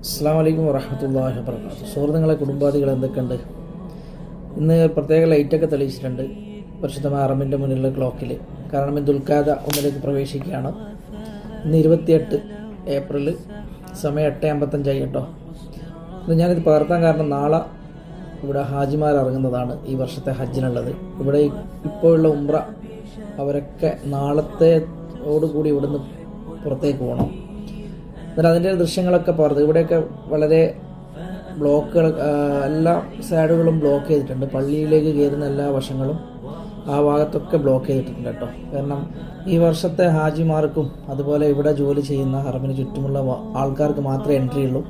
അസ്സലാമു അലൈക്കും വറഹ്മത്തുള്ളാഹി വബറകാതുഹു. സുഹൃത്തുക്കളെ, കുടുംബാദികൾ എന്തൊക്കെയുണ്ട്? ഇന്ന് പ്രത്യേക ലൈറ്റൊക്കെ തെളിയിച്ചിട്ടുണ്ട് പരിശുദ്ധമായ ഹറമിൻ്റെ മുന്നിലുള്ള ക്ലോക്കിൽ. കാരണം ഇന്ന് ദുൽഖഅദ 1 പ്രവേശിക്കുകയാണ്. ഇന്ന് 28 ഏപ്രിൽ, സമയം 8:55 കേട്ടോ. ഇത് ഞാനിത് പകർത്താൻ കാരണം നാളെ ഇവിടെ ഹാജിമാർ ഇറങ്ങുന്നതാണ് ഈ വർഷത്തെ ഹജ്ജിനുള്ളത്. ഇവിടെ ഇപ്പോഴുള്ള ഉംറ അവരൊക്കെ നാളത്തോടുകൂടി ഇവിടുന്ന് പുറത്തേക്ക് പോകണം. എന്നിട്ട് അതിൻ്റെ ദൃശ്യങ്ങളൊക്കെ പറഞ്ഞു. ഇവിടെയൊക്കെ വളരെ ബ്ലോക്കുകൾ, എല്ലാ സൈഡുകളും ബ്ലോക്ക് ചെയ്തിട്ടുണ്ട്. പള്ളിയിലേക്ക് കയറുന്ന എല്ലാ വശങ്ങളും ആ ഭാഗത്തൊക്കെ ബ്ലോക്ക് ചെയ്തിട്ടുണ്ട് കേട്ടോ. കാരണം ഈ വർഷത്തെ ഹാജിമാർക്കും അതുപോലെ ഇവിടെ ജോലി ചെയ്യുന്ന ഹറമിന് ചുറ്റുമുള്ള ആൾക്കാർക്ക് മാത്രമേ എൻട്രി ഉള്ളൂ.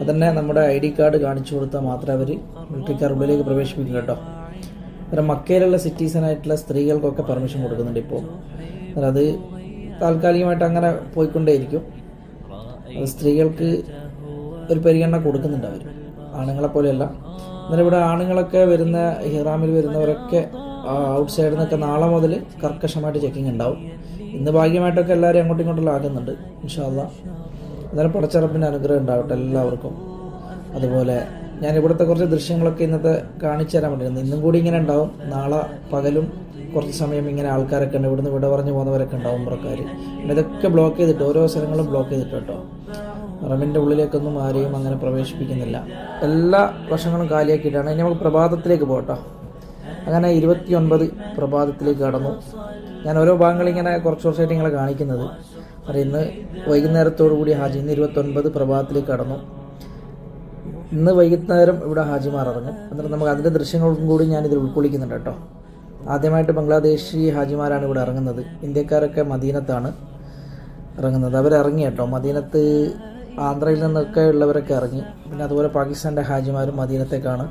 അതന്നെ നമ്മുടെ ID കാർഡ് കാണിച്ചു കൊടുത്താൽ മാത്രമേ അവർ മിലിറ്ററിക്കാർ ഉള്ളിലേക്ക് പ്രവേശിപ്പിക്കും കേട്ടോ. കാരണം മക്കയിലുള്ള സിറ്റിസണായിട്ടുള്ള സ്ത്രീകൾക്കൊക്കെ പെർമിഷൻ കൊടുക്കുന്നുണ്ട് ഇപ്പോൾ. അത് താൽക്കാലികമായിട്ട് അങ്ങനെ പോയിക്കൊണ്ടേയിരിക്കും. അത് സ്ത്രീകൾക്ക് ഒരു പരിഗണന കൊടുക്കുന്നുണ്ട് അവർ, ആണുങ്ങളെ പോലെയല്ല. എന്നാലും ഇവിടെ ആണുങ്ങളൊക്കെ വരുന്ന ഹിറാമിൽ വരുന്നവരൊക്കെ ഔട്ട് സൈഡിൽ നിന്നൊക്കെ നാളെ മുതൽ കർക്കശമായിട്ട് ചെക്കിങ് ഉണ്ടാവും. ഇന്ന് ഭാഗ്യമായിട്ടൊക്കെ എല്ലാവരും അങ്ങോട്ടും ഇങ്ങോട്ടും ആക്കുന്നുണ്ട് ഇൻഷാ അല്ലാഹ്. എന്നാലും പടച്ചറപ്പിൻ്റെ അനുഗ്രഹം ഉണ്ടാവട്ടെ എല്ലാവർക്കും. അതുപോലെ ഞാൻ ഇവിടുത്തെ കുറച്ച് ദൃശ്യങ്ങളൊക്കെ ഇന്നത്തെ കാണിച്ചു തരാൻ വേണ്ടിയിരുന്നു. ഇന്നും കൂടി ഇങ്ങനെ ഉണ്ടാവും. നാളെ പകലും കുറച്ച് സമയം ഇങ്ങനെ ആൾക്കാരൊക്കെ ഉണ്ട്. ഇവിടുന്ന് വിട പറഞ്ഞു പോകുന്നവരൊക്കെ ഉണ്ടാവും, ഉംറക്കാർ. ഇതൊക്കെ ബ്ലോക്ക് ചെയ്തിട്ട്, ഓരോ സ്ഥലങ്ങളും ബ്ലോക്ക് ചെയ്തിട്ട് കേട്ടോ. ഹറമിൻ്റെ ഉള്ളിലേക്കൊന്നും ആരെയും അങ്ങനെ പ്രവേശിപ്പിക്കുന്നില്ല. എല്ലാ വശങ്ങളും കാലിയാക്കിയിട്ടാണ്. ഇനി നമുക്ക് പ്രഭാതത്തിലേക്ക് പോകട്ടോ. അങ്ങനെ 29 പ്രഭാതത്തിലേക്ക് കടന്നു. ഞാൻ ഓരോ ഭാഗങ്ങളിങ്ങനെ കുറച്ച് കുറച്ചായിട്ട് നിങ്ങളെ കാണിക്കുന്നത്. അത് ഇന്ന് വൈകുന്നേരത്തോടു കൂടി ഹാജി. ഇന്ന് 29 പ്രഭാതത്തിലേക്ക് കടന്നു. ഇന്ന് വൈകുന്നേരം ഇവിടെ ഹാജിമാർ ഇറങ്ങും. എന്നിട്ട് നമുക്ക് അതിൻ്റെ ദൃശ്യങ്ങൾക്കും കൂടി ഞാനിതിൽ ഉൾക്കൊള്ളിക്കുന്നുണ്ട് കേട്ടോ. ആദ്യമായിട്ട് ബംഗ്ലാദേശി ഹാജിമാരാണ് ഇവിടെ ഇറങ്ങുന്നത്. ഇന്ത്യക്കാരൊക്കെ മദീനത്താണ് ഇറങ്ങുന്നത്. അവരിറങ്ങി കേട്ടോ. മദീനത്ത് ആന്ധ്രയിൽ നിന്നൊക്കെ ഉള്ളവരൊക്കെ ഇറങ്ങി. പിന്നെ അതുപോലെ പാകിസ്ഥാൻ്റെ ഹാജിമാരും മദീനത്തേക്കാണ്.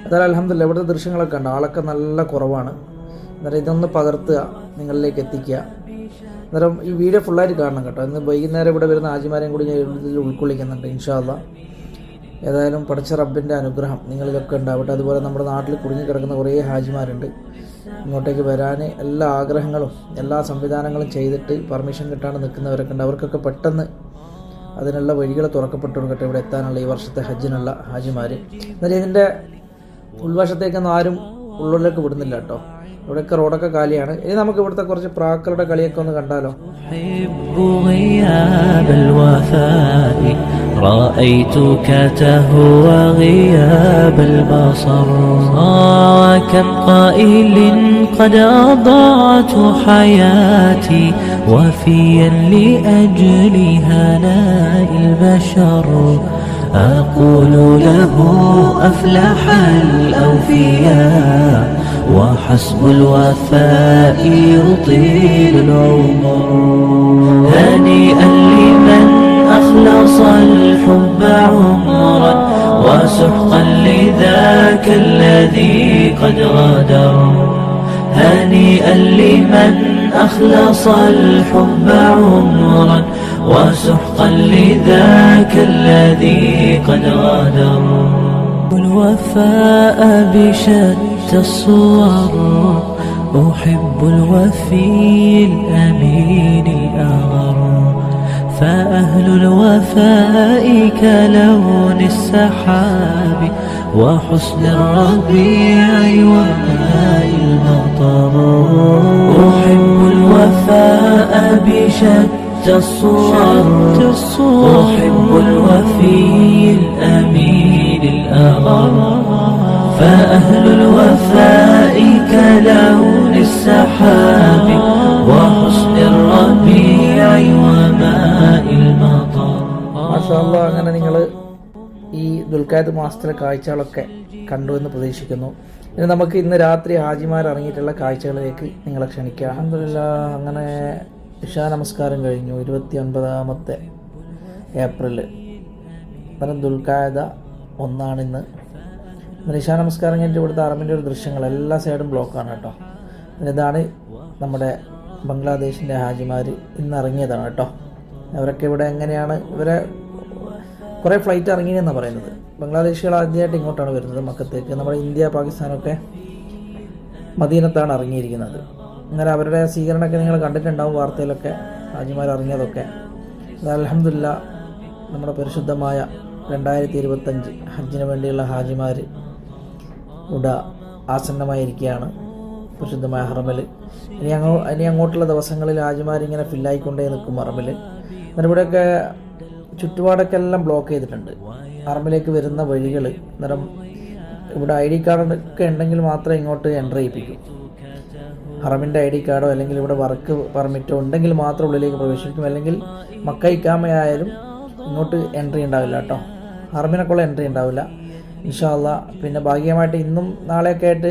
അതായത് അൽഹംദുലില്ലാ ഇവിടുത്തെ ദൃശ്യങ്ങളൊക്കെ ഉണ്ട്. ആളൊക്കെ നല്ല കുറവാണ്. അന്നേരം ഇതൊന്ന് പകർത്തുക, നിങ്ങളിലേക്ക് എത്തിക്കുക. അന്നേരം ഈ വീഡിയോ ഫുള്ളായിട്ട് കാണണം കേട്ടോ. ഇന്ന് വൈകുന്നേരം ഇവിടെ വരുന്ന ഹാജിമാരെയും കൂടി ഞാൻ ഇതിൽ ഉൾക്കൊള്ളിക്കുന്നുണ്ട് ഇൻഷാ അല്ലാഹ്. ഏതായാലും പടച്ച റബ്ബിൻ്റെ അനുഗ്രഹം നിങ്ങളിലൊക്കെ ഉണ്ടാവട്ടെ. അതുപോലെ നമ്മുടെ നാട്ടിൽ കുടുങ്ങിക്കിടക്കുന്ന കുറേ ഹാജിമാരുണ്ട്. ഇങ്ങോട്ടേക്ക് വരാൻ എല്ലാ ആഗ്രഹങ്ങളും എല്ലാ സംവിധാനങ്ങളും ചെയ്തിട്ട് പെർമിഷൻ കിട്ടാണ്ട് നിൽക്കുന്നവരൊക്കെ ഉണ്ട്. അവർക്കൊക്കെ പെട്ടെന്ന് അതിനുള്ള വഴികൾ തുറക്കപ്പെട്ടു കൊടുക്കട്ടെ ഇവിടെ എത്താനുള്ള ഈ വർഷത്തെ ഹജ്ജിനുള്ള ഹാജിമാർ. എന്നാലും ഇതിൻ്റെ ഉൾവശത്തേക്കൊന്നും ആരും ഉള്ളിലേക്ക് വിടുന്നില്ല കേട്ടോ. ഇവിടെയൊക്കെ റോഡൊക്കെ കാലിയാണ്. ഇനി നമുക്ക് ഇവിടുത്തെ കുറച്ച് പ്രാക്കളുടെ കളിയൊക്കെ ഒന്ന് കണ്ടാലോ. رأيتك تهوى غياب البصر كم قائل قد أضعت حياتي وفيا لأجل هناء البشر أقول له أفلح الأوفياء وحسب الوفاء يطيل العمر هنيئا لمن أخلص الحب عمرا وسحقا لذاك الذي قد غادر هنيئا لمن أخلص الحب عمرا وسحقا لذاك الذي قد غادر الوفاء بشتى الصور أحب الوفي الأمين الأغر فأهل الوفاء كلون السحاب وحسن الربيع وماء المطر أحب الوفاء بشتى الصور أحب الوفي الأمين الأغر فأهل الوفاء كلون السحاب وحسن الربيع وماء المطر മാഷാ അല്ലാഹ്. അങ്ങനെ നിങ്ങൾ ഈ ദുൽഖഅദ് മാസത്തിലെ കാഴ്ചകളൊക്കെ കണ്ടു എന്ന് പ്രതീക്ഷിക്കുന്നു. ഇനി നമുക്ക് ഇന്ന് രാത്രി ഹാജിമാർ ഇറങ്ങിയിട്ടുള്ള കാഴ്ചകളിലേക്ക് നിങ്ങളെ ക്ഷണിക്കുക. അൽഹംദുലില്ലാഹ് അങ്ങനെ ഇശാ നമസ്കാരം കഴിഞ്ഞു. 29 ഏപ്രിൽ, അന്നേരം ദുൽഖഅദ 1 ഇന്ന്. ഇശാ നമസ്കാരം കഴിഞ്ഞിട്ട് ഇവിടുത്തെ ഹറമിൻ്റെ ഒരു ദൃശ്യങ്ങൾ എല്ലാ സൈഡും ബ്ലോക്കാണ് കേട്ടോ. ഇതാണ് നമ്മുടെ ബംഗ്ലാദേശിൻ്റെ ഹാജിമാർ ഇന്ന് ഇറങ്ങിയതാണ് കേട്ടോ. അവരൊക്കെ ഇവിടെ എങ്ങനെയാണ്, ഇവരെ കുറേ ഫ്ലൈറ്റ് ഇറങ്ങിയെന്നാണ് പറയുന്നത്. ബംഗ്ലാദേശികൾ ആദ്യമായിട്ട് ഇങ്ങോട്ടാണ് വരുന്നത് മക്കത്തേക്ക്. നമ്മുടെ ഇന്ത്യ പാകിസ്ഥാനൊക്കെ മദീനത്താണ് ഇറങ്ങിയിരിക്കുന്നത്. അന്നേരം അവരുടെ സ്വീകരണമൊക്കെ നിങ്ങൾ കണ്ടിട്ടുണ്ടാവും വാർത്തയിലൊക്കെ, ഹാജിമാർ ഇറങ്ങിയതൊക്കെ. അൽഹംദുലില്ലാ നമ്മുടെ പരിശുദ്ധമായ 2025 ഹജ്ജിന് വേണ്ടിയുള്ള ഹാജിമാർ ഇവിടെ ആസന്നമായിരിക്കുകയാണ് പരിശുദ്ധമായ ഹറമിൽ. ഇനി അങ്ങോട്ടുള്ള ദിവസങ്ങളിൽ ഹാജിമാരിങ്ങനെ ഫില്ലായിക്കൊണ്ടേ നിൽക്കും ഹറമിൽ. എന്നിട്ട് ഇവിടെയൊക്കെ ചുറ്റുപാടൊക്കെ എല്ലാം ബ്ലോക്ക് ചെയ്തിട്ടുണ്ട്. ഹറമിലേക്ക് വരുന്ന വഴികൾ അന്നേരം ഇവിടെ ID കാർഡൊക്കെ ഉണ്ടെങ്കിൽ മാത്രമേ ഇങ്ങോട്ട് എൻ്റർ ചെയ്യിപ്പിക്കൂ. ഹറമിൻ്റെ ID കാർഡോ അല്ലെങ്കിൽ ഇവിടെ വർക്ക് പെർമിറ്റോ ഉണ്ടെങ്കിൽ മാത്രം ഉള്ളിലേക്ക് പ്രവേശിക്കും. അല്ലെങ്കിൽ മക്ക ഇക്കാമയായാലും ഇങ്ങോട്ട് എൻട്രി ഉണ്ടാവില്ല കേട്ടോ. ഹറമിനൊക്കെയുള്ള എൻട്രി ഉണ്ടാവില്ല ഇൻഷാ അല്ലാഹ്. പിന്നെ ഭാഗികമായിട്ട് ഇന്നും നാളെയൊക്കെ ആയിട്ട്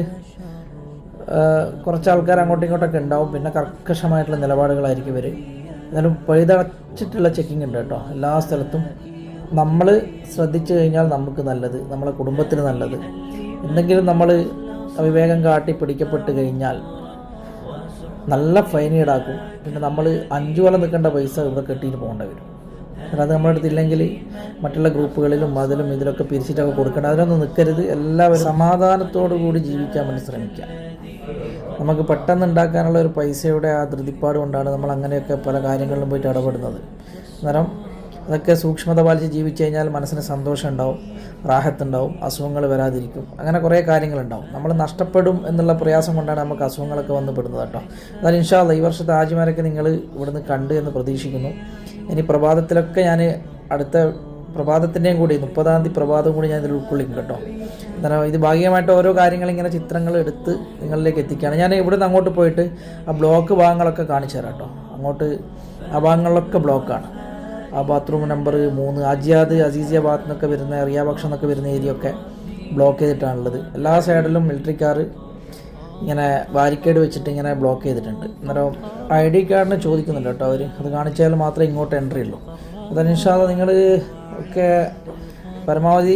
കുറച്ച് ആൾക്കാർ അങ്ങോട്ടും ഇങ്ങോട്ടൊക്കെ ഉണ്ടാവും. പിന്നെ കർക്കശമായിട്ടുള്ള നിലപാടുകളായിരിക്കും ഇവർ. എന്നാലും പഴുതടച്ചിട്ടുള്ള ചെക്കിംഗ് ഉണ്ട് കേട്ടോ എല്ലാ സ്ഥലത്തും. നമ്മൾ ശ്രദ്ധിച്ചു കഴിഞ്ഞാൽ നമുക്ക് നല്ലത്, നമ്മളെ കുടുംബത്തിന് നല്ലത്. എന്തെങ്കിലും നമ്മൾ അവിവേകം കാട്ടി പിടിക്കപ്പെട്ട് കഴിഞ്ഞാൽ നല്ല ഫൈൻ ഈടാക്കും. പിന്നെ നമ്മൾ 5 കൊല്ലം നിൽക്കേണ്ട പൈസ ഇവിടെ കെട്ടിയിട്ട് പോകേണ്ടി വരും. അത് നമ്മുടെ അടുത്തില്ലെങ്കിൽ മറ്റുള്ള ഗ്രൂപ്പുകളിലും അതിലും ഇതിലൊക്കെ പിരിച്ചിട്ടൊക്കെ കൊടുക്കണം. അതിലൊന്നും നിൽക്കരുത്. എല്ലാവരും സമാധാനത്തോടു കൂടി ജീവിക്കാൻ വേണ്ടി ശ്രമിക്കുക. നമുക്ക് പെട്ടെന്ന് ഉണ്ടാക്കാനുള്ള ഒരു പൈസയുടെ ആ ധൃതിപ്പാട് കൊണ്ടാണ് നമ്മൾ അങ്ങനെയൊക്കെ പല കാര്യങ്ങളിലും പോയിട്ട് ഇടപെടുന്നത്. അന്നേരം അതൊക്കെ സൂക്ഷ്മത പാലിച്ച് ജീവിച്ചു കഴിഞ്ഞാൽ മനസ്സിന് സന്തോഷം ഉണ്ടാവും, റാഹത്തുണ്ടാവും, അസുഖങ്ങൾ വരാതിരിക്കും. അങ്ങനെ കുറേ കാര്യങ്ങളുണ്ടാവും. നമ്മൾ നഷ്ടപ്പെടും എന്നുള്ള പ്രയാസം കൊണ്ടാണ് നമുക്ക് അസുഖങ്ങളൊക്കെ വന്ന് പെടുന്നത് കേട്ടോ. എന്നാൽ ഇൻഷാ അല്ലാഹ് ഈ വർഷത്തെ ഹാജിമാരൊക്കെ നിങ്ങൾ ഇവിടുന്ന് കണ്ട് എന്ന് പ്രതീക്ഷിക്കുന്നു. ഇനി പ്രഭാതത്തിലൊക്കെ ഞാൻ അടുത്ത പ്രഭാതത്തിൻ്റെയും കൂടി 30-ാം തീയതി പ്രഭാതം കൂടി ഞാൻ ഇതിൽ ഉൾക്കൊള്ളിക്കും കേട്ടോ. എന്നാൽ ഇത് ഭാഗികമായിട്ട് ഓരോ കാര്യങ്ങളിങ്ങനെ ചിത്രങ്ങൾ എടുത്ത് നിങ്ങളിലേക്ക് എത്തിക്കുകയാണ്. ഞാൻ ഇവിടുന്ന് അങ്ങോട്ട് പോയിട്ട് ആ ബ്ലോക്ക് ഭാഗങ്ങളൊക്കെ കാണിച്ചു തരാം കേട്ടോ. അങ്ങോട്ട് ആ ഭാഗങ്ങളിലൊക്കെ ബ്ലോക്കാണ്. ആ ബാത്റൂം നമ്പർ 3 അജിയാദ് അസീസിയ ഭാഗത്തു നിന്നൊക്കെ വരുന്ന റിയാബക്ഷ എന്നൊക്കെ വരുന്ന ഏരിയ ബ്ലോക്ക് ചെയ്തിട്ടാണുള്ളത്. എല്ലാ സൈഡിലും മിലിറ്ററിക്കാർ ഇങ്ങനെ ബാരിക്കേഡ് വെച്ചിട്ട് ഇങ്ങനെ ബ്ലോക്ക് ചെയ്തിട്ടുണ്ട്. അന്നേരം ID കാർഡിന് ചോദിക്കുന്നുണ്ട് കേട്ടോ അവർ. അത് കാണിച്ചാൽ മാത്രമേ ഇങ്ങോട്ട് എൻട്രി ഉള്ളൂ. അതാണ് ഇൻഷാ അല്ലാഹ് നിങ്ങൾ ഒക്കെ പരമാവധി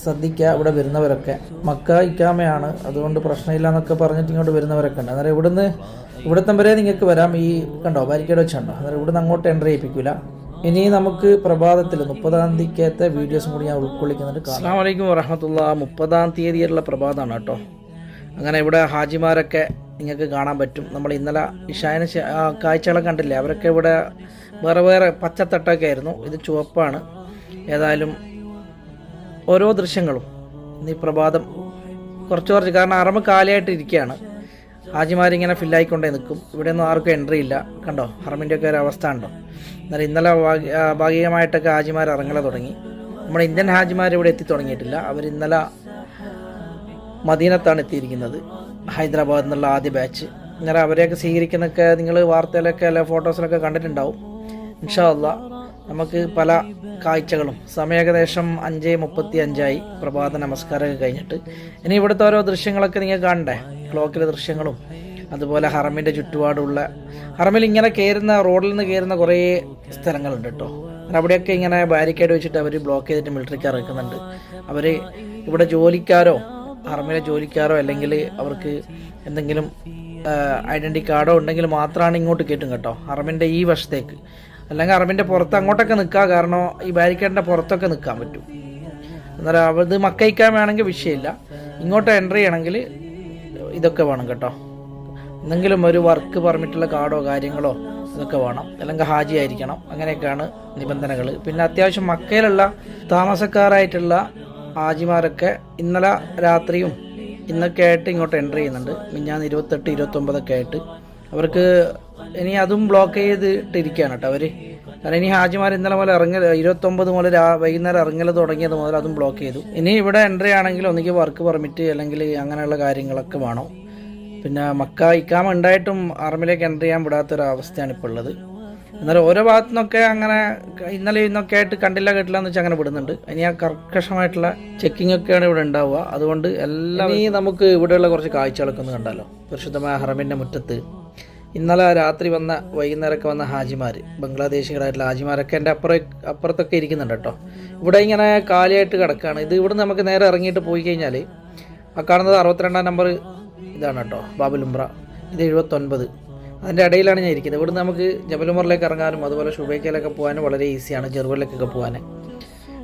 ശ്രദ്ധിക്കുക. ഇവിടെ വരുന്നവരൊക്കെ മക്ക ഇക്കാമയാണ്, അതുകൊണ്ട് പ്രശ്നമില്ല എന്നൊക്കെ പറഞ്ഞിട്ട് ഇങ്ങോട്ട് വരുന്നവരൊക്കെ ഉണ്ട്. അന്നേരം ഇവിടുത്തെ വരെ നിങ്ങൾക്ക് വരാം. ഈ കണ്ടോ ബാരിക്കേഡ് വെച്ചുണ്ടോ. അന്നേരം ഇവിടുന്ന് അങ്ങോട്ട് എൻട്രി ചെയ്യിപ്പിക്കില്ല. ഇനി നമുക്ക് പ്രഭാതത്തിൽ 30-ാം തീയതിക്കത്തെ വീഡിയോസും കൂടി ഞാൻ ഉൾക്കൊള്ളിക്കുന്നുണ്ട്. അസ്സലാമു അലൈക്കും വറഹ്മത്തുള്ളാഹി. 30-ാം തീയതിയുള്ള പ്രഭാതമാണ് കേട്ടോ. അങ്ങനെ ഇവിടെ ഹാജിമാരൊക്കെ നിങ്ങൾക്ക് കാണാൻ പറ്റും. നമ്മൾ ഇന്നലെ ഇഷാന് കാഴ്ചകളൊക്കെ കണ്ടില്ലേ, അവരൊക്കെ ഇവിടെ വേറെ വേറെ പച്ചത്തട്ടൊക്കെ ആയിരുന്നു. ഇത് ചുവപ്പാണ്. ഏതായാലും ഓരോ ദൃശ്യങ്ങളും ഇന്ന് ഈ പ്രഭാതം കുറച്ച് കാരണം അറമ കാലിയായിട്ട് ഇരിക്കുകയാണ്. ഹാജിമാരിങ്ങനെ ഫില്ലായിക്കൊണ്ടേ നിൽക്കും. ഇവിടെയൊന്നും ആർക്കും എൻട്രി ഇല്ല. കണ്ടോ ഹറമിൻ്റെയൊക്കെ ഒരു അവസ്ഥ ഉണ്ടോ. എന്നാൽ ഇന്നലെ ഭാഗികമായിട്ടൊക്കെ ഹാജിമാർ ഇറങ്ങല തുടങ്ങി. നമ്മുടെ ഇന്ത്യൻ ഹാജിമാർ ഇവിടെ എത്തി തുടങ്ങിയിട്ടില്ല. അവർ ഇന്നലെ മദീനത്താണ് എത്തിയിരിക്കുന്നത്, ഹൈദരാബാദിൽ നിന്നുള്ള ആദ്യ ബാച്ച്. ഇങ്ങനെ അവരെയൊക്കെ സ്വീകരിക്കുന്നൊക്കെ നിങ്ങൾ വാർത്തയിലൊക്കെ അല്ലെ ഫോട്ടോസിലൊക്കെ കണ്ടിട്ടുണ്ടാവും. ഇൻഷാ അല്ലാഹ് നമുക്ക് പല കാഴ്ചകളും. സമയം ഏകദേശം 5:35 പ്രഭാത നമസ്കാരമൊക്കെ കഴിഞ്ഞിട്ട്. ഇനി ഇവിടുത്തെ ഓരോ ദൃശ്യങ്ങളൊക്കെ നിങ്ങൾ കാണണ്ടേ, ക്ലോക്കിലെ ദൃശ്യങ്ങളും അതുപോലെ ഹറമിൻ്റെ ചുറ്റുപാടുള്ള ഹറമിൽ ഇങ്ങനെ കയറുന്ന റോഡിൽ നിന്ന് കയറുന്ന കുറേ സ്ഥലങ്ങളുണ്ട് കേട്ടോ. അവിടെയൊക്കെ ഇങ്ങനെ ബാരിക്കേഡ് വെച്ചിട്ട് അവർ ബ്ലോക്ക് ചെയ്തിട്ട് മിലിറ്ററിക്കാർ വെക്കുന്നുണ്ട്. അവർ ഇവിടെ ജോലിക്കാരോ ഹറമിലെ ജോലിക്കാരോ അല്ലെങ്കിൽ അവർക്ക് എന്തെങ്കിലും ഐഡൻറ്റി കാർഡോ ഉണ്ടെങ്കിൽ മാത്രമാണ് ഇങ്ങോട്ട് കയറ്റും കേട്ടോ, ഹറമിൻ്റെ ഈ വശത്തേക്ക്. അല്ലെങ്കിൽ ഹറമിൻ്റെ പുറത്ത് അങ്ങോട്ടൊക്കെ നിൽക്കാം. കാരണം ഈ ബാരിക്കേഡിൻ്റെ പുറത്തൊക്കെ നിൽക്കാൻ പറ്റും. അന്നേരം അത് മക്കയിക്കാൻ വേണമെങ്കിൽ വിഷയമില്ല. ഇങ്ങോട്ട് എൻട്രി ചെയ്യണമെങ്കിൽ ഇതൊക്കെ വേണം കേട്ടോ. എന്തെങ്കിലും ഒരു വർക്ക് പെർമിറ്റുള്ള കാർഡോ കാര്യങ്ങളോ ഇതൊക്കെ വേണം. അല്ലെങ്കിൽ ഹാജി ആയിരിക്കണം. അങ്ങനെയൊക്കെയാണ് നിബന്ധനകൾ. പിന്നെ അത്യാവശ്യം മക്കയിലുള്ള താമസക്കാരായിട്ടുള്ള ഹാജിമാരൊക്കെ ഇന്നലെ രാത്രിയും ഇന്നൊക്കെ ആയിട്ട് ഇങ്ങോട്ട് എൻട്രി ചെയ്യുന്നുണ്ട്. മിഞ്ഞാന്ന് 28, 29 ആയിട്ട് അവർക്ക് ഇനി അതും ബ്ലോക്ക് ചെയ്തിട്ടിരിക്കുകയാണ് കേട്ടോ അവർ. കാരണം ഇനി ഹാജിമാർ ഇന്നലെ മുതൽ 29 മുതൽ വൈകുന്നേരം ഇറങ്ങൽ തുടങ്ങിയത് മുതൽ അതും ബ്ലോക്ക് ചെയ്തു. ഇനി ഇവിടെ എൻട്രി ആണെങ്കിൽ ഒന്നുകിൽ വർക്ക് പെർമിറ്റ് അല്ലെങ്കിൽ അങ്ങനെയുള്ള കാര്യങ്ങളൊക്കെ വേണം. പിന്നെ മക്ക ഇക്കാമ ഉണ്ടായിട്ടും ഹറമിലേക്ക് എൻട്രി ചെയ്യാൻ വിടാത്തൊരവസ്ഥയാണ് ഇപ്പോൾ ഉള്ളത്. എന്നാലും ഓരോ ഭാഗത്തു നിന്നൊക്കെ അങ്ങനെ ഇന്നലെ ഇന്നൊക്കെ ആയിട്ട് കണ്ടില്ല കേട്ടില്ല എന്ന് വെച്ചാൽ അങ്ങനെ വിടുന്നുണ്ട്. ഇനി ആ കർക്കശമായിട്ടുള്ള ചെക്കിംഗ് ഒക്കെയാണ് ഇവിടെ ഉണ്ടാവുക. അതുകൊണ്ട് എല്ലാം ഈ നമുക്ക് ഇവിടെയുള്ള കുറച്ച് കാഴ്ചകളൊക്കെ ഒന്ന് കണ്ടാലോ. പരിശുദ്ധമായ ഹറമിൻ്റെ മുറ്റത്ത് ഇന്നലെ രാത്രി വൈകുന്നേരമൊക്കെ വന്ന ഹാജിമാർ, ബംഗ്ലാദേശികളായിട്ടുള്ള ഹാജിമാരൊക്കെ എൻ്റെ അപ്പുറത്തൊക്കെ ഇരിക്കുന്നുണ്ട് കേട്ടോ. ഇവിടെ ഇങ്ങനെ കാലിയായിട്ട് കിടക്കുകയാണ്. ഇത് ഇവിടെ നമുക്ക് നേരെ ഇറങ്ങിയിട്ട് പോയി കഴിഞ്ഞാൽ ആ കാണുന്നത് 62-ാം നമ്പർ ഇതാണ് കേട്ടോ, ബാബുൽ ഉംറ. ഇത് 79. അതിൻ്റെ ഇടയിലാണ് ഞാൻ ഇരിക്കുന്നത്. ഇവിടുന്ന് നമുക്ക് ജബൽ ഉമറിലേക്ക് ഇറങ്ങാനും അതുപോലെ ഷുബൈക്കയിലൊക്കെ പോകാനും വളരെ ഈസിയാണ്, ജെറുവലിലേക്കൊക്കെ പോകാൻ.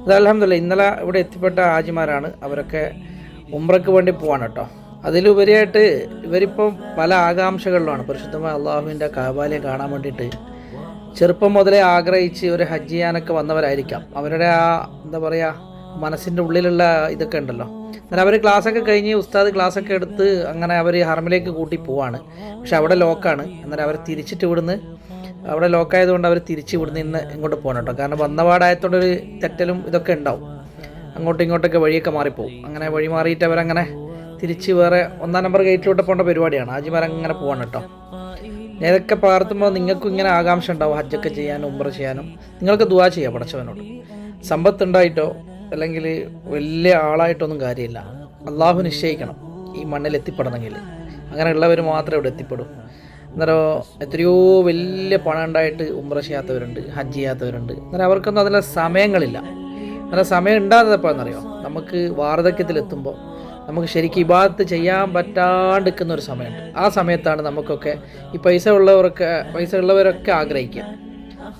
അത് അൽഹംദുലില്ലാ ഇന്നലെ ഇവിടെ എത്തിപ്പെട്ട ഹാജിമാരാണ്. അവരൊക്കെ ഉംറയ്ക്ക് വേണ്ടി പോവാണ് കേട്ടോ. അതിലുപരിയായിട്ട് ഇവരിപ്പം പല ആകാംക്ഷകളിലാണ്. പരിശുദ്ധമായ അള്ളാഹുവിൻ്റെ കഅബയെ കാണാൻ വേണ്ടിയിട്ട് ചെറുപ്പം മുതലേ ആഗ്രഹിച്ച് ഒരു ഹജ്ജ് ചെയ്യാനൊക്കെ വന്നവരായിരിക്കാം. അവരുടെ ആ എന്താ പറയുക മനസ്സിൻ്റെ ഉള്ളിലുള്ള ഇതൊക്കെ ഉണ്ടല്ലോ. എന്നാൽ അവർ ക്ലാസ്സൊക്കെ കഴിഞ്ഞ് ഉസ്താദ് ക്ലാസ്സൊക്കെ എടുത്ത് അങ്ങനെ അവർ ഹറമിലേക്ക് കൂട്ടി പോവാണ്. പക്ഷെ അവിടെ ലോക്കാണ്. അന്നേരം അവർ തിരിച്ചിട്ട് ഇവിടുന്ന് അവിടെ ലോക്കായതുകൊണ്ട് അവർ തിരിച്ച് ഇവിടുന്ന് ഇന്ന് ഇങ്ങോട്ട് പോകണം കേട്ടോ. കാരണം വന്നപാടായതുകൊണ്ടൊരു തെറ്റലും ഇതൊക്കെ ഉണ്ടാവും. അങ്ങോട്ടും ഇങ്ങോട്ടൊക്കെ വഴിയൊക്കെ മാറിപ്പോവും. അങ്ങനെ വഴി മാറിയിട്ട് അവരങ്ങനെ തിരിച്ച് വേറെ 1-ാം നമ്പർ ഗേറ്റിലോട്ട് പോകേണ്ട പരിപാടിയാണ്. ഹാജിമാരങ്ങനെ പോവാണ് കേട്ടോ. ഇതൊക്കെ പകർത്തുമ്പോൾ നിങ്ങൾക്കും ഇങ്ങനെ ആകാംക്ഷ ഉണ്ടാവും ഹജ്ജൊക്കെ ചെയ്യാനും ഉംറ ചെയ്യാനും. നിങ്ങൾക്ക് ദുആ ചെയ്യാം പടച്ചവനോട്. സമ്പത്തുണ്ടായിട്ടോ അല്ലെങ്കിൽ വലിയ ആളായിട്ടൊന്നും കാര്യമില്ല. അള്ളാഹു നിശ്ചയിക്കണം ഈ മണ്ണിൽ എത്തിപ്പെടണമെങ്കിൽ. അങ്ങനെയുള്ളവർ മാത്രമേ ഇവിടെ എത്തിപ്പെടൂ. അന്നേരം എത്രയോ വലിയ പണം ഉണ്ടായിട്ട് ഉംറ ചെയ്യാത്തവരുണ്ട്, ഹജ്ജ് ചെയ്യാത്തവരുണ്ട്. അന്നേരം അവർക്കൊന്നും അതിനുള്ള സമയങ്ങളില്ല. അന്നേരം സമയം ഉണ്ടാകുന്നതെപ്പോഴെന്നറിയോ, നമുക്ക് വാർദ്ധക്യത്തിലെത്തുമ്പോൾ നമുക്ക് ശരിക്കും ഇബാദത്ത് ചെയ്യാൻ പറ്റാണ്ടിരിക്കുന്ന ഒരു സമയമുണ്ട്. ആ സമയത്താണ് നമുക്കൊക്കെ ഈ പൈസ ഉള്ളവരൊക്കെ ആഗ്രഹിക്കുക.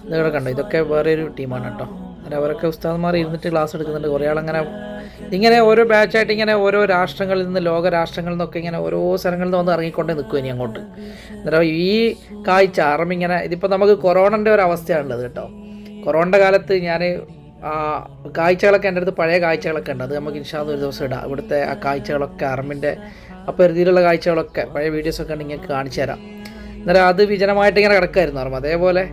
ഇതോടെ കണ്ടോ, ഇതൊക്കെ വേറെ ഒരു ടീമാണ് കേട്ടോ. അന്നേരം അവരൊക്കെ ഉസ്താദ്മാർ ഇരുന്നിട്ട് ക്ലാസ് എടുക്കുന്നുണ്ട്. കുറേ ആളങ്ങനെ ഇങ്ങനെ ഓരോ ബാച്ചായിട്ട് ഇങ്ങനെ ഓരോ രാഷ്ട്രങ്ങളിൽ നിന്ന്, ലോക രാഷ്ട്രങ്ങളിൽ നിന്നൊക്കെ ഇങ്ങനെ ഓരോ സ്ഥലങ്ങളിൽ നിന്ന് വന്ന് ഇറങ്ങിക്കൊണ്ടേ നിൽക്കും ഇനി അങ്ങോട്ട്. അന്നേരം ഈ കാഴ്ച ഇങ്ങനെ ഇതിപ്പോൾ നമുക്ക് കൊറോണൻ്റെ ഒരു അവസ്ഥയാണുള്ളത് കേട്ടോ. കൊറോണയുടെ കാലത്ത് ഞാൻ കാഴ്ചകളൊക്കെ എൻ്റെ അടുത്ത് പഴയ കാഴ്ചകളൊക്കെ ഉണ്ട്. അത് നമുക്ക് ഇൻഷാ അല്ലാഹ് ഒരു ദിവസം ഇടാം. ഇവിടുത്തെ ആ കാഴ്ചകളൊക്കെ അറമിൻ്റെ ആ പരിധിയിലുള്ള കാഴ്ചകളൊക്കെ പഴയ വീഡിയോസൊക്കെ ഉണ്ടെങ്കിൽ നിങ്ങൾക്ക് കാണിച്ചു തരാം. അന്നേരം അത് വിജനമായിട്ട് ഇങ്ങനെ കിടക്കായിരുന്നു അറം. അതേപോലെ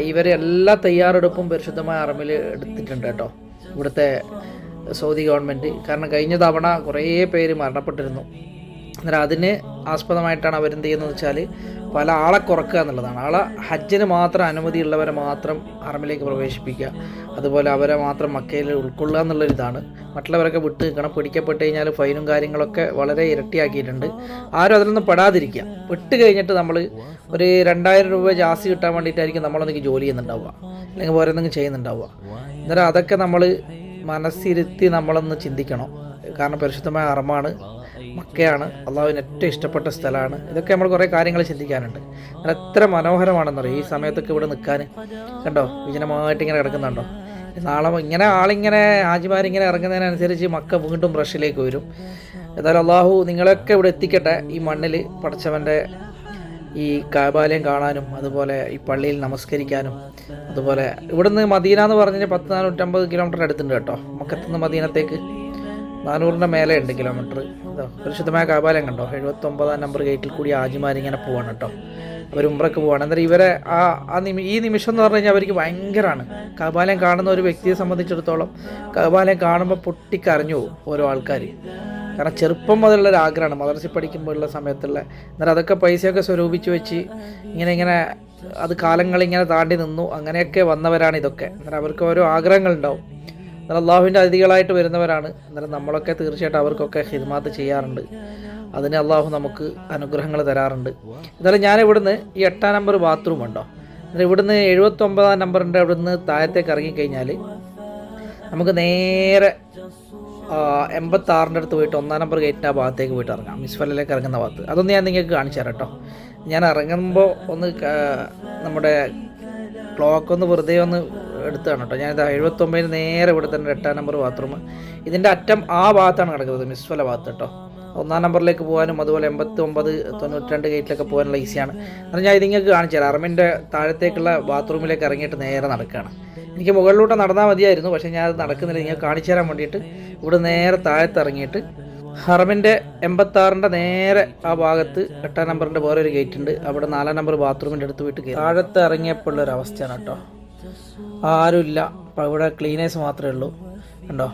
ഇവർ എല്ലാ തയ്യാറെടുപ്പും പരിശുദ്ധമായ അറമിൽ എടുത്തിട്ടുണ്ട് കേട്ടോ ഇവിടുത്തെ സൗദി ഗവൺമെൻറ്. കാരണം കഴിഞ്ഞ തവണ കുറേ പേര് മരണപ്പെട്ടിരുന്നു. അന്നേരം അതിന് ആസ്പദമായിട്ടാണ് അവരെന്ത് ചെയ്യുന്നത് വെച്ചാൽ പല ആളെ കുറക്കുക എന്നുള്ളതാണ്. ആളെ ഹജ്ജിന് മാത്രം അനുമതിയുള്ളവരെ മാത്രം ഹറമിലേക്ക് പ്രവേശിപ്പിക്കുക, അതുപോലെ അവരെ മാത്രം മക്കയിൽ ഉൾക്കൊള്ളുക എന്നുള്ളൊരിതാണ്. മറ്റുള്ളവരൊക്കെ വിട്ട് നിൽക്കണം. പിടിക്കപ്പെട്ട് കഴിഞ്ഞാൽ ഫൈനും കാര്യങ്ങളൊക്കെ വളരെ ഇരട്ടിയാക്കിയിട്ടുണ്ട്. ആരും അതിലൊന്നും പെടാതിരിക്കുക. വിട്ട് കഴിഞ്ഞിട്ട് നമ്മൾ ഒരു 2000 രൂപ ജാസ്തി കിട്ടാൻ വേണ്ടിയിട്ടായിരിക്കും നമ്മളൊന്നെങ്കിൽ ജോലി ചെയ്യുന്നുണ്ടാവുക, അല്ലെങ്കിൽ വേറെ എന്തെങ്കിലും ചെയ്യുന്നുണ്ടാവുക. അന്നേരം അതൊക്കെ നമ്മൾ മനസ്സിരുത്തി നമ്മളൊന്ന് ചിന്തിക്കണം. കാരണം പരിശുദ്ധമായ ഹറമാണ്, മക്കയാണ്, അള്ളാഹുവിന് ഏറ്റവും ഇഷ്ടപ്പെട്ട സ്ഥലമാണ്. ഇതൊക്കെ നമ്മൾ കുറേ കാര്യങ്ങൾ ചിന്തിക്കാനുണ്ട്. അത് എത്ര മനോഹരമാണെന്നറിയോ ഈ സമയത്തൊക്കെ ഇവിടെ നിൽക്കാൻ. കണ്ടോ, വിജനമായിട്ട് ഇങ്ങനെ കിടക്കുന്നുണ്ടോ. നാളെ ഇങ്ങനെ ആളിങ്ങനെ ഹാജിമാരിങ്ങനെ ഇറങ്ങുന്നതിനനുസരിച്ച് മക്ക വീണ്ടും റഷിലേക്ക് വരും. ഏതായാലും അള്ളാഹു നിങ്ങളെയൊക്കെ ഇവിടെ എത്തിക്കട്ടെ. ഈ മണ്ണിൽ പടച്ചവൻ്റെ ഈ കാബാലയം കാണാനും അതുപോലെ ഈ പള്ളിയിൽ നമസ്കരിക്കാനും. അതുപോലെ ഇവിടുന്ന് മദീന എന്ന് പറഞ്ഞാൽ 450 കിലോമീറ്റർ അടുത്തുണ്ട് കേട്ടോ. മക്കത്തുനിന്ന് മദീനത്തേക്ക് 400-ന്റെ മേലെ ഉണ്ട് കിലോമീറ്റർ. പരിശുദ്ധമായ കാബാലയം കണ്ടോ, 79-ാം നമ്പർ ഗേറ്റിൽ കൂടി ഹാജിമാരിങ്ങനെ പോവാണ് കേട്ടോ. അവർ ഉംറയ്ക്ക് പോവാണ്. അന്നേരം ഇവരെ ഈ നിമിഷം എന്ന് പറഞ്ഞു കഴിഞ്ഞാൽ അവർക്ക് ഭയങ്കരമാണ്. കാബാലയം കാണുന്ന ഒരു വ്യക്തിയെ സംബന്ധിച്ചിടത്തോളം കാബാലയം കാണുമ്പോൾ പൊട്ടിക്കരഞ്ഞു പോകും ഓരോ ആൾക്കാർ. കാരണം ചെറുപ്പം മുതലുള്ളൊരു ആഗ്രഹമാണ്, മദ്രസയിൽ പഠിക്കുമ്പോഴുള്ള സമയത്തുള്ള. അന്നേരം അതൊക്കെ പൈസയൊക്കെ സ്വരൂപിച്ച് വെച്ച് ഇങ്ങനെ അത് കാലങ്ങളിങ്ങനെ താണ്ടി നിന്നു. അങ്ങനെയൊക്കെ വന്നവരാണ് ഇതൊക്കെ. അന്നേരം അവർക്ക് ഓരോ ആഗ്രഹങ്ങളുണ്ടാവും. അന്നേരം അള്ളാഹുവിൻ്റെ അതിഥികളായിട്ട് വരുന്നവരാണ്. അന്നേരം നമ്മളൊക്കെ തീർച്ചയായിട്ടും അവർക്കൊക്കെ ഖിദ്മത്ത് ചെയ്യാറുണ്ട്. അതിന് അള്ളാഹു നമുക്ക് അനുഗ്രഹങ്ങൾ തരാറുണ്ട്. എന്നാലും ഞാൻ ഇവിടുന്ന് ഈ 8-ാം നമ്പർ ബാത്റൂം ഉണ്ടോ, അന്നേരം ഇവിടുന്ന് 79-ാം നമ്പറിൻ്റെ അവിടുന്ന് താഴത്തേക്ക് ഇറങ്ങിക്കഴിഞ്ഞാൽ നമുക്ക് നേരെ 86-ൻ്റെ അടുത്ത് പോയിട്ട് 1-ാം നമ്പർ ഗേറ്റിൻ്റെ ആ ഭാഗത്തേക്ക് പോയിട്ട് ഇറങ്ങാം. മിസ്ഫലിലേക്ക് ഇറങ്ങുന്ന ഭാഗത്ത്. അതൊന്ന് ഞാൻ നിങ്ങൾക്ക് കാണിച്ചു തരാം കേട്ടോ. ഞാൻ ഇറങ്ങുമ്പോൾ ഒന്ന് നമ്മുടെ ക്ലോക്ക് ഒന്ന് വെറുതെ ഒന്ന് എടുത്താണ് കേട്ടോ. ഞാനിത് 79 നേരെ ഇവിടെ തന്നെ 8-ാം നമ്പർ ബാത്റൂം. ഇതിൻ്റെ അറ്റം ആ ഭാഗത്താണ് കിടക്കുന്നത്, മിസ്ഫല ഭാഗത്ത് കേട്ടോ. 1-ാം നമ്പറിലേക്ക് പോകാനും അതുപോലെ 89, 92 ഗേറ്റിലൊക്കെ പോകാനുള്ള ഈസിയാണ്. എന്നാൽ ഞാൻ ഇത് നിങ്ങൾക്ക് കാണിച്ചു തരാം. അറമിൻ്റെ താഴത്തേക്കുള്ള ബാത്റൂമിലേക്ക് ഇറങ്ങിയിട്ട് നേരെ നടക്കുകയാണ്. എനിക്ക് മുകളിലോട്ട് നടന്നാൽ മതിയായിരുന്നു, പക്ഷേ ഞാൻ അത് നടക്കുന്നില്ല. നിങ്ങൾക്ക് കാണിച്ചു തരാൻ വേണ്ടിയിട്ട് ഇവിടെ നേരെ താഴത്ത് ഇറങ്ങിയിട്ട് ഹറമിൻ്റെ 86-ൻ്റെ നേരെ ആ ഭാഗത്ത് 8-ാം നമ്പറിൻ്റെ വേറെ ഒരു ഗേറ്റ് ഉണ്ട്. അവിടെ 4-ാം നമ്പർ ബാത്റൂമിൻ്റെ അടുത്ത് പോയിട്ട് താഴത്ത് ഇറങ്ങിയപ്പോഴുള്ളൊരു അവസ്ഥയാണ് കേട്ടോ. ആരുമില്ല. അപ്പോൾ ഇവിടെ ക്ലീനേഴ്സ് മാത്രമേ ഉള്ളൂ. കണ്ടോ,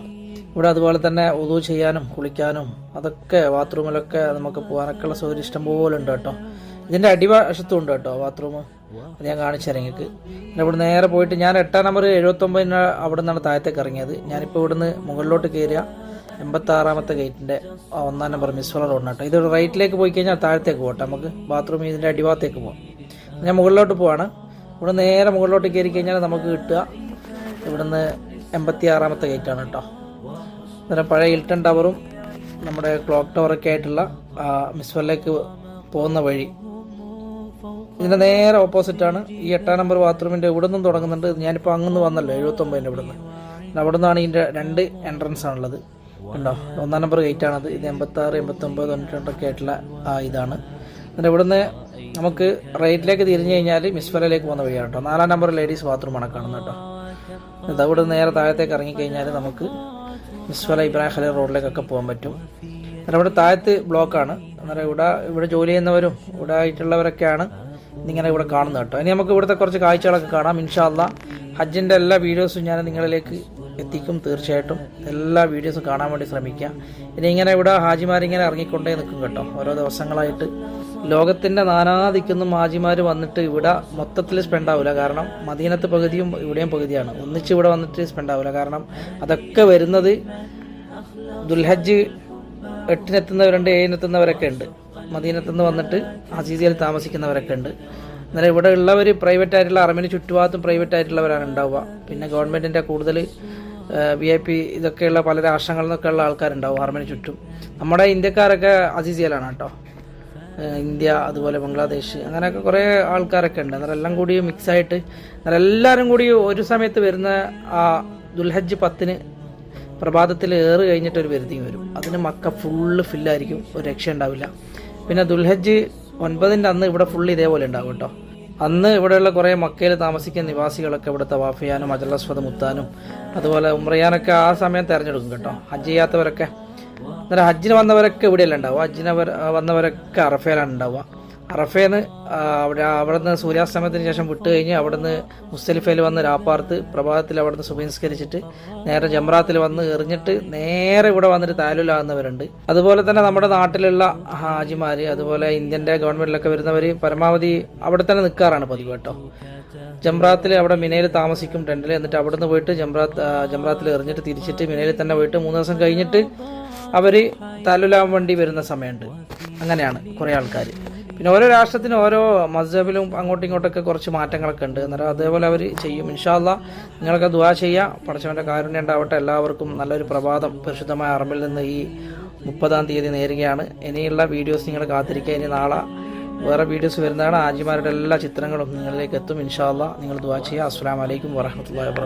ഇവിടെ അതുപോലെ തന്നെ ഉദു ചെയ്യാനും കുളിക്കാനും അതൊക്കെ ബാത്റൂമിലൊക്കെ നമുക്ക് പോകാനൊക്കെ ഉള്ള സൗകര്യം ഇഷ്ടംപോലെ ഉണ്ട് കേട്ടോ. ഇതിൻ്റെ അടിവശത്തും ഉണ്ട് കേട്ടോ ബാത്റൂം. അത് ഞാൻ കാണിച്ചു തരാം നിങ്ങൾക്ക്. ഇവിടെ നേരെ പോയിട്ട് ഞാൻ 8-ാം നമ്പർ 79 അവിടെ നിന്നാണ് താഴത്തേക്ക് ഇറങ്ങിയത്. ഞാനിപ്പോൾ ഇവിടുന്ന് മുകളിലോട്ട് കയറിയ 86-ാമത്തെ ഗേറ്റിൻ്റെ 1-ാം നമ്പർ മിസ്ഫല റോഡ് കേട്ടോ. ഇത് റൈറ്റിലേക്ക് പോയി കഴിഞ്ഞാൽ താഴത്തേക്ക് പോകട്ടെ, നമുക്ക് ബാത്റൂം ഇതിൻ്റെ അടിഭാഗത്തേക്ക് പോകാം. ഞാൻ മുകളിലോട്ട് പോവാണ്. ഇവിടെ നേരെ മുകളിലോട്ട് കയറി കഴിഞ്ഞാൽ നമുക്ക് കിട്ടുക ഇവിടുന്ന് 86-ാമത്തെ ഗേറ്റാണ് കേട്ടോ. അന്നേരം പഴയ ഹിൽട്ടൺ ടവറും നമ്മുടെ ക്ലോക്ക് ടവറൊക്കെ ആയിട്ടുള്ള മിസ്ഫലിലേക്ക് പോകുന്ന വഴി. ഇതിൻ്റെ നേരെ ഓപ്പോസിറ്റാണ് ഈ 8-ാം നമ്പർ ബാത്റൂമിൻ്റെ ഇവിടെ നിന്നും തുടങ്ങുന്നുണ്ട്. ഞാനിപ്പോൾ അങ്ങ് വന്നല്ലോ 79-ൻ്റെ ഇവിടെ നിന്ന്. അവിടെ നിന്നാണ് ഇതിൻ്റെ 2 എൻട്രൻസ് ആണുള്ളത്. ഉണ്ടോ, 1-ാം നമ്പർ ഗേറ്റാണത്. ഇത് 86, 89, 92 ആയിട്ടുള്ള ഇതാണ്. എന്നിട്ട് ഇവിടുന്ന് നമുക്ക് റൈറ്റിലേക്ക് തിരിഞ്ഞു കഴിഞ്ഞാൽ മിസ്ഫലയിലേക്ക് പോകുന്ന വഴിയാണ് കേട്ടോ. 4-ാം നമ്പർ ലേഡീസ് ബാത്റൂമാണ് കാണുന്നത് കേട്ടോ. അതവിടെ നേരെ താഴത്തേക്ക് ഇറങ്ങിക്കഴിഞ്ഞാൽ നമുക്ക് മിസ്ഫല ഇബ്രാഹിം ഖലീൽ റോഡിലേക്കൊക്കെ പോകാൻ പറ്റും. അന്നേരം ഇവിടെ താഴത്ത് ബ്ലോക്കാണ്. അന്നേരം ഇവിടെ ജോലി ചെയ്യുന്നവരും ഇവിടെ ആയിട്ടുള്ളവരൊക്കെയാണ് ഇങ്ങനെ ഇവിടെ കാണുന്നത് കേട്ടോ. ഇനി നമുക്ക് ഇവിടുത്തെ കുറച്ച് കാഴ്ചകളൊക്കെ കാണാം. ഇൻഷാ അല്ലാ ഹജ്ജിൻ്റെ എല്ലാ വീഡിയോസും ഞാൻ നിങ്ങളിലേക്ക് എത്തിക്കും. തീർച്ചയായിട്ടും എല്ലാ വീഡിയോസും കാണാൻ വേണ്ടി ശ്രമിക്കുക. ഇനി ഇങ്ങനെ ഇവിടെ ഹാജിമാരിങ്ങനെ ഇറങ്ങിക്കൊണ്ടേ നിൽക്കും കേട്ടോ. ഓരോ ദിവസങ്ങളായിട്ട് ലോകത്തിൻ്റെ നാനാദിക്കുന്നും ഹാജിമാർ വന്നിട്ട് ഇവിടെ മൊത്തത്തിൽ സ്പെൻഡ് ആവില്ല. കാരണം മദീനത്ത് പകുതിയും ഇവിടെയും പകുതിയാണ്. ഒന്നിച്ച് ഇവിടെ വന്നിട്ട് സ്പെൻഡ് ആവില്ല. കാരണം അതൊക്കെ വരുന്നത് ദുൽഹജ്ജ് 8-നെത്തുന്നവരുണ്ട്, 7-നെത്തുന്നവരൊക്കെ ഉണ്ട്. മദീനത്തുനിന്ന് വന്നിട്ട് അസീസിയയിൽ താമസിക്കുന്നവരൊക്കെ ഉണ്ട്. അന്നേരം ഇവിടെ ഉള്ളവർ പ്രൈവറ്റ് ആയിട്ടുള്ള അറമിന് ചുറ്റുഭാഗത്തും പ്രൈവറ്റ് ആയിട്ടുള്ളവരാണ് ഉണ്ടാവുക. പിന്നെ ഗവൺമെൻറ്റിൻ്റെ കൂടുതൽ VIP ഇതൊക്കെയുള്ള പല രാഷ്ട്രങ്ങളിൽ നിന്നൊക്കെ ഉള്ള ആൾക്കാരുണ്ടാവും അറമിന് ചുറ്റും. നമ്മുടെ ഇന്ത്യക്കാരൊക്കെ അസീസിയയിലാണ് കേട്ടോ. ഇന്ത്യ, അതുപോലെ ബംഗ്ലാദേശ്, അങ്ങനെയൊക്കെ കുറേ ആൾക്കാരൊക്കെ ഉണ്ട്. അന്നേരം എല്ലാം കൂടി മിക്സായിട്ട് അന്നേരം എല്ലാവരും കൂടി ഒരു സമയത്ത് വരുന്ന ആ ദുൽഹജ്ജ് 10-ന് പ്രഭാതത്തിൽ ഏറ് കഴിഞ്ഞിട്ടൊരു വരുതിയും വരും. അതിന് മക്ക ഫുള്ള് ഫില്ലായിരിക്കും, ഒരു രക്ഷ ഉണ്ടാവില്ല. പിന്നെ ദുൽഹജ്ജ് 9-ൻ്റെ അന്ന് ഇവിടെ ഫുള്ള് ഇതേപോലെ ഉണ്ടാവും കേട്ടോ. അന്ന് ഇവിടെയുള്ള കുറേ മക്കയിൽ താമസിക്കുന്ന നിവാസികളൊക്കെ ഇവിടെ തവാഫ് ചെയ്യാനും ഹജറുൽ അസ്വദ് മുത്താനും അതുപോലെ ഉംറ ചെയ്യാനൊക്കെ ആ സമയം തിരഞ്ഞെടുക്കും കേട്ടോ. ഹജ്ജ് ചെയ്യാത്തവരൊക്കെ. അന്നേരം ഹജ്ജിന് വന്നവരൊക്കെ ഇവിടെയല്ല ഉണ്ടാവുക. ഹജ്ജിന് വന്നവരൊക്കെ അറഫയിലാണ് ഉണ്ടാവുക. അറഫേന്ന് അവിടുന്ന് സൂര്യാസ്തമയത്തിന് ശേഷം വിട്ട് കഴിഞ്ഞ് അവിടുന്ന് മുസ്തലിഫയിൽ വന്ന് രാപ്പാർത്ത് പ്രഭാതത്തിൽ അവിടുന്ന് സുബഹിസ്കരിച്ചിട്ട് നേരെ ജംറാത്തിൽ വന്ന് എറിഞ്ഞിട്ട് നേരെ ഇവിടെ വന്നിട്ട് താലുലാകുന്നവരുണ്ട്. അതുപോലെ തന്നെ നമ്മുടെ നാട്ടിലുള്ള ഹാജിമാർ, അതുപോലെ ഇന്ത്യൻ്റെ ഗവൺമെൻറ്റിലൊക്കെ വരുന്നവർ പരമാവധി അവിടെ തന്നെ നിൽക്കാറാണ് പതിവ് കേട്ടോ. ജംറാത്തിൽ അവിടെ മിനയിൽ താമസിക്കും ടെൻറ്റിൽ. എന്നിട്ട് അവിടുന്ന് പോയിട്ട് ജംറാത്തിൽ എറിഞ്ഞിട്ട് തിരിച്ചിട്ട് മിനയിൽ തന്നെ പോയിട്ട് 3 ദിവസം കഴിഞ്ഞിട്ട് അവർ താലുലാൻ വേണ്ടി വരുന്ന സമയമുണ്ട്. അങ്ങനെയാണ് കുറേ ആൾക്കാർ. പിന്നെ ഓരോ രാഷ്ട്രത്തിനും ഓരോ മസ്ഹബിലും അങ്ങോട്ടും ഇങ്ങോട്ടൊക്കെ കുറച്ച് മാറ്റങ്ങളൊക്കെ ഉണ്ട്. അന്നേരം അതേപോലെ അവർ ചെയ്യും. ഇൻഷാ അല്ലാ നിങ്ങളൊക്കെ ദുആ ചെയ്യുക. പടച്ചവൻ്റെ കാരുണ്യം ഉണ്ടാവട്ടെ. എല്ലാവർക്കും നല്ലൊരു പ്രഭാതം പരിശുദ്ധമായ അറമിൽ നിന്ന് ഈ 30-ാം തീയതി നേരുകയാണ്. ഇനിയുള്ള വീഡിയോസ് നിങ്ങൾ കാത്തിരിക്കുക. ഇനി നാളെ വേറെ വീഡിയോസ് വരുന്നതാണ്. ഹാജിമാരുടെ എല്ലാ ചിത്രങ്ങളും നിങ്ങളിലേക്ക് എത്തും. ഇൻഷാ അല്ലാ നിങ്ങൾ ദുആ ചെയ്യുക. അസ്സലാമു അലൈക്കും വറഹ്മത്തുള്ളാഹി വബറകാതുഹു.